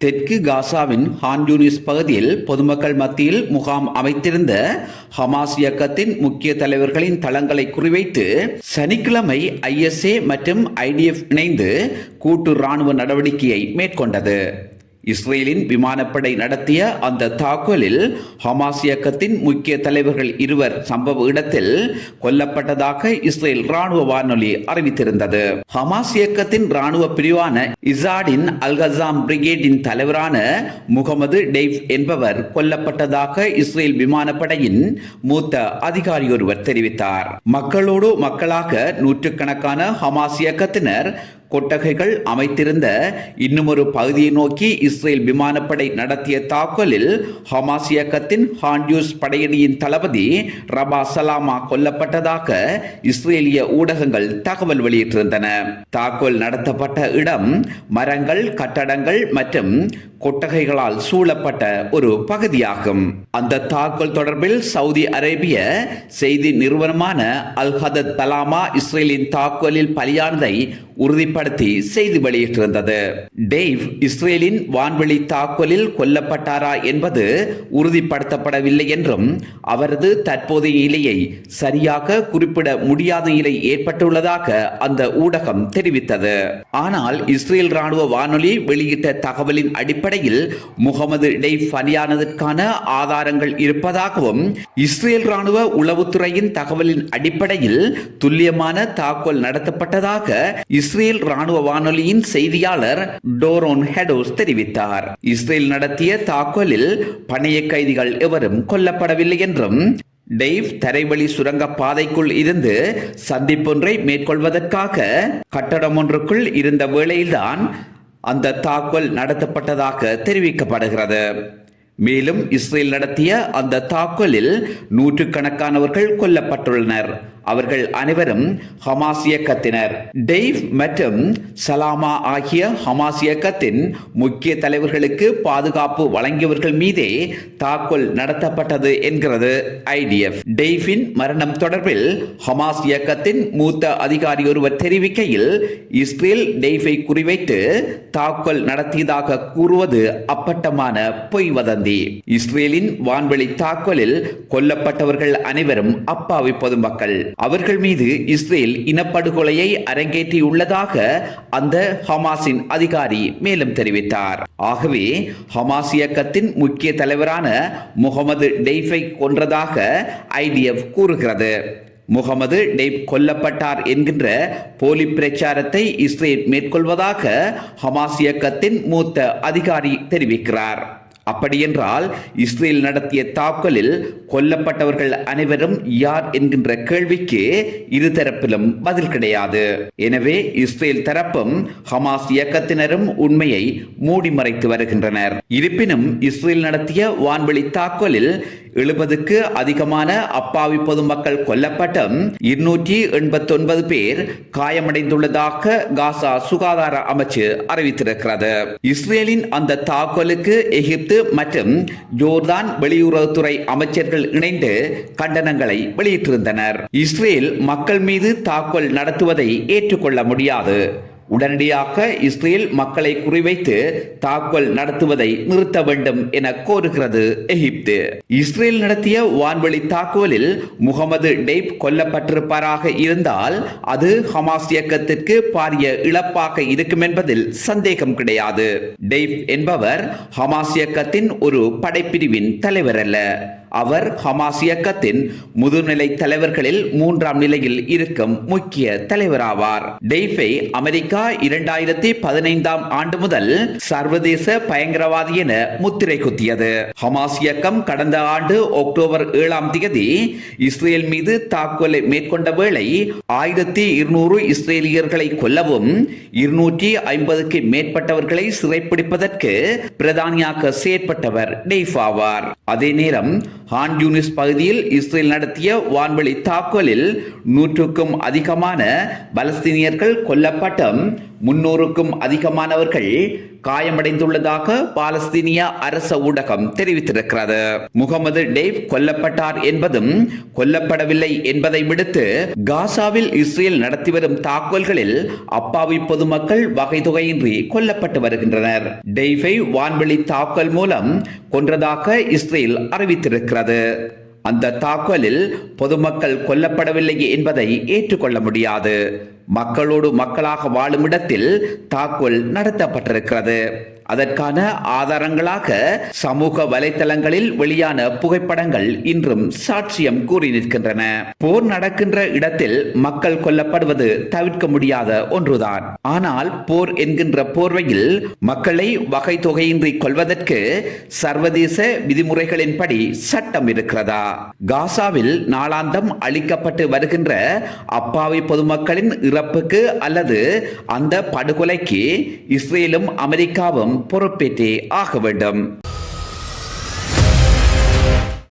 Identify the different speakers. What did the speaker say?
Speaker 1: தெற்கு காசாவின் ஹான் யூனிஸ் பகுதியில் பொதுமக்கள் மத்தியில் முகாம் அமைத்திருந்த ஹமாஸ் இயக்கத்தின் முக்கிய தலைவர்களின் தளங்களை குறிவைத்து சனிக்கிழமை ISA மற்றும் IDF இணைந்து கூட்டு ராணுவ நடவடிக்கையை மேற்கொண்டது. இஸ்ரேலின் விமானப்படை நடத்திய அந்த தாக்குதலில் ஹமாஸ் இயக்கத்தின் முக்கிய தலைவர்கள் 2 சம்பவ இடத்தில் கொல்லப்பட்டதாக இஸ்ரேல் ராணுவ வானொலி அறிவித்திருந்தது. ஹமாஸ் இயக்கத்தின் ராணுவ பிரிவான இசாடின் அல்-கசாம் பிரிகேடின் தலைவரான முகமது டெய்ஃப் என்பவர் கொல்லப்பட்டதாக இஸ்ரேல் விமானப்படையின் மூத்த அதிகாரி ஒருவர் தெரிவித்தார். மக்களோடு மக்களாக நூற்றுக்கணக்கான ஹமாஸ் இயக்கத்தினர் கொட்டகைகள் அமைத்திருந்த இன்னுமொரு பகுதியை நோக்கி இஸ்ரேல் விமானப்படை நடத்திய தாக்குதலில் ஹமாஸ் இயக்கத்தின் ஹான்யூஸ் படையணியின் தளபதி ரபா சலாமா கொல்லப்பட்டதாக இஸ்ரேலிய ஊடகங்கள் தகவல் வெளியிட்டிருந்தன. தாக்குதல் நடத்தப்பட்ட இடம் மரங்கள், கட்டடங்கள் மற்றும் கொட்டகைகளால் சூழப்பட்ட ஒரு பகுதியாகும். அந்த தாக்குதல் தொடர்பில் சவுதி அரேபிய செய்தி நிறுவனமான அல் ஹதத் தலாமா இஸ்ரேலின் தாக்குதலில் பலியானதை உறுதிப்படுத்தி செய்தி வெளியிட்டிருந்தது. டெய்வ் இஸ்ரேலின் வான்வெளி தாக்குதலில் கொல்லப்பட்டாரா என்பது உறுதிப்படுத்தப்படவில்லை என்றும் அவரது தற்போதைய நிலையை சரியாக குறிப்பிட முடியாத நிலை ஏற்பட்டுள்ளதாக அந்த ஊடகம் தெரிவித்தது. ஆனால் இஸ்ரேல் ராணுவ வானொலி வெளியிட்ட தகவலின் அடிப்படையில் முகமது டெய்வ் பலியானதற்கான ஆதாரங்கள் இருப்பதாகவும் இஸ்ரேல் ராணுவ உளவுத்துறையின் தகவலின் அடிப்படையில் துல்லியமான தாக்குதல் நடத்தப்பட்டதாக இஸ்ரேல் ராணுவ வானொலியின் செய்தியாளர் டோரோன் ஹெடோஸ் தெரிவித்தார். இஸ்ரேல் நடத்திய தாக்குதலில் பணைய கைதிகள் எவரும் கொல்லப்படவில்லை என்றும் டெய்வ் தரைவழி சுரங்க பாதைக்குள் இருந்து சந்திப்பொன்றை மேற்கொள்வதற்காக கட்டடம் ஒன்றுக்குள் இருந்த வேளையில்தான் அந்த தாக்குதல் நடத்தப்பட்டதாக தெரிவிக்கப்படுகிறது. மேலும் இஸ்ரேல் நடத்திய அந்த தாக்குதலில் நூற்றுக்கணக்கானவர்கள் கொல்லப்பட்டுள்ளனர். அவர்கள் அனைவரும் ஹமாஸ் இயக்கத்தினர். டெய்வ் மற்றும் சலாமா ஆகிய ஹமாஸ் இயக்கத்தின் முக்கிய தலைவர்களுக்கு பாதுகாப்பு வழங்கியவர்கள் மீதே தாக்குதல் நடத்தப்பட்டது என்கிறது IDF. டெய்வின் மரணம் தொடர்பில் ஹமாஸ் இயக்கத்தின் மூத்த அதிகாரி ஒருவர் தெரிவிக்கையில், இஸ்ரேல் டெய்வை குறிவைத்து தாக்குதல் நடத்தியதாக கூறுவது அப்பட்டமான பொய் வதந்தி. இஸ்ரேலின் வான்வெளி தாக்குதலில் கொல்லப்பட்டவர்கள் அனைவரும் அப்பாவி பொதுமக்கள். அவர்கள் மீது இஸ்ரேல் இனப்படுகொலையை அரங்கேற்றியுள்ளதாக அந்த ஹமாஸின் அதிகாரி மேலும் தெரிவித்தார். ஆகவே ஹமாஸ் இயக்கத்தின் முக்கிய தலைவரான முகமது டெய்ஃபை கொன்றதாக IDF கூறுகிறது. முகமது டெய்ப் கொல்லப்பட்டார் என்கின்ற போலி பிரச்சாரத்தை இஸ்ரேல் மேற்கொள்வதாக ஹமாஸ் இயக்கத்தின் மூத்த அதிகாரி தெரிவிக்கிறார். அப்படியென்றால் இஸ்ரேல் நடத்திய தாக்குதலில் கொல்லப்பட்டவர்கள் அனைவரும் யார் என்கின்ற கேள்விக்கு இருதரப்பிலும் பதில் கிடையாது. எனவே இஸ்ரேல் தரப்பும் ஹமாஸ் இயக்கத்தினரும் உண்மையை மூடி மறைத்து வருகின்றனர். இருப்பினும் இஸ்ரேல் நடத்திய வான்வெளி தாக்குதலில் 70க்கு அதிகமான அப்பாவி பொதுமக்கள் கொல்லப்பட்டும் 289 பேர் காயமடைந்துள்ளதாக காசா சுகாதார அமைச்சு அறிவித்திருக்கிறது. இஸ்ரேலின் அந்த தாக்குதலுக்கு எகிப்து மற்றும் ஜோர்தான் வெளியுறவுத்துறை அமைச்சர்கள் இணைந்து கண்டனங்களை வெளியிட்டிருந்தனர். இஸ்ரேல் மக்கள் மீது தாக்குதல் நடத்துவதை ஏற்றுக்கொள்ள முடியாது. உடனடியாக இஸ்ரேல் மக்களை குறிவைத்து தாக்குதல் நடத்துவதை நிறுத்த வேண்டும் என கோருகிறது எகிப்து. இஸ்ரேல் நடத்திய வான்வெளி தாக்குதலில் முகமது டெய்ப் கொல்லப்பட்டிருப்பாராக இருந்தால் அது ஹமாஸ் இயக்கத்திற்கு பாரிய இழப்பாக இருக்கும் என்பதில் சந்தேகம் கிடையாது. டெய்ப் என்பவர் ஹமாஸ் இயக்கத்தின் ஒரு படைப்பிரிவின் தலைவர் அல்ல. அவர் ஹமாஸ் இயக்கத்தின் முதுநிலை தலைவர்களில் 3ஆம் நிலையில் இருக்கும் முக்கிய தலைவராவார். டெய்ஃபை அமெரிக்கா 2015ஆம் ஆண்டு முதல் சர்வதேச பயங்கரவாதி என முத்திரை குத்தியது. ஹமாஸ் இயக்கம் கடந்த ஆண்டு அக்டோபர் 7ஆம் தேதி இஸ்ரேல் மீது தாக்குதலை மேற்கொண்ட வேளை 1200 இஸ்ரேலியர்களை கொல்லவும் 250க்கு மேற்பட்டவர்களை சிறைப்பிடிப்பதற்கு பிரதானியாக செயற்பட்டவர் டெய்ஃப் ஆவார். அதே நேரம் ஹான் யூனிஸ் பகுதியில் இஸ்ரேல் நடத்திய வான்வெளி தாக்குதலில் 100க்கும் அதிகமான பலஸ்தீனியர்கள் கொல்லப்பட்டும் 300க்கும் அதிகமானவர்கள் காயமடைந்துள்ளதாக பாலஸ்தீனிய அரச ஊடகம் தெரிவித்திருக்கிறது. முகமது டெய்வ் கொல்லப்பட்டார் என்பதும் கொல்லப்படவில்லை என்பதை விடுத்து காசாவில் இஸ்ரேல் நடத்தி வரும் தாக்குதல்களில் அப்பாவி பொதுமக்கள் வகைதொகையின்றி கொல்லப்பட்டு வருகின்றனர். டெய்வை வான்வெளி தாக்குதல் மூலம் கொன்றதாக இஸ்ரேல் அறிவித்திருக்கிறது. அந்த தாக்குதலில் பொதுமக்கள் கொல்லப்படவில்லை என்பதை ஏற்றுக்கொள்ள முடியாது. மக்களோடு மக்களாக வாழும் இடத்தில் தாக்குதல் நடத்தப்பட்டிருக்கிறது. அதற்கான ஆதாரங்களாக சமூக வலைத்தளங்களில் வெளியான புகைப்படங்கள் இன்றும் சாட்சியம் கூறி நிற்கின்றன. போர் நடக்கின்ற இடத்தில் மக்கள் கொல்லப்படுவது தவிர்க்க முடியாத ஒன்றுதான். ஆனால் போர் என்கின்ற போர்வையில் மக்களை வகை தொகையின்றி கொல்வதற்கு சர்வதேச விதிமுறைகளின்படி சட்டம் இருக்கிறதா? காசாவில் நாளாந்தம் அளிக்கப்பட்டு வருகின்ற அப்பாவி பொதுமக்களின் இறப்புக்கு அல்லது அந்த படுகொலைக்கு இஸ்ரேலும் அமெரிக்காவும் பொறுப்பேற்றே ஆக வேண்டும்.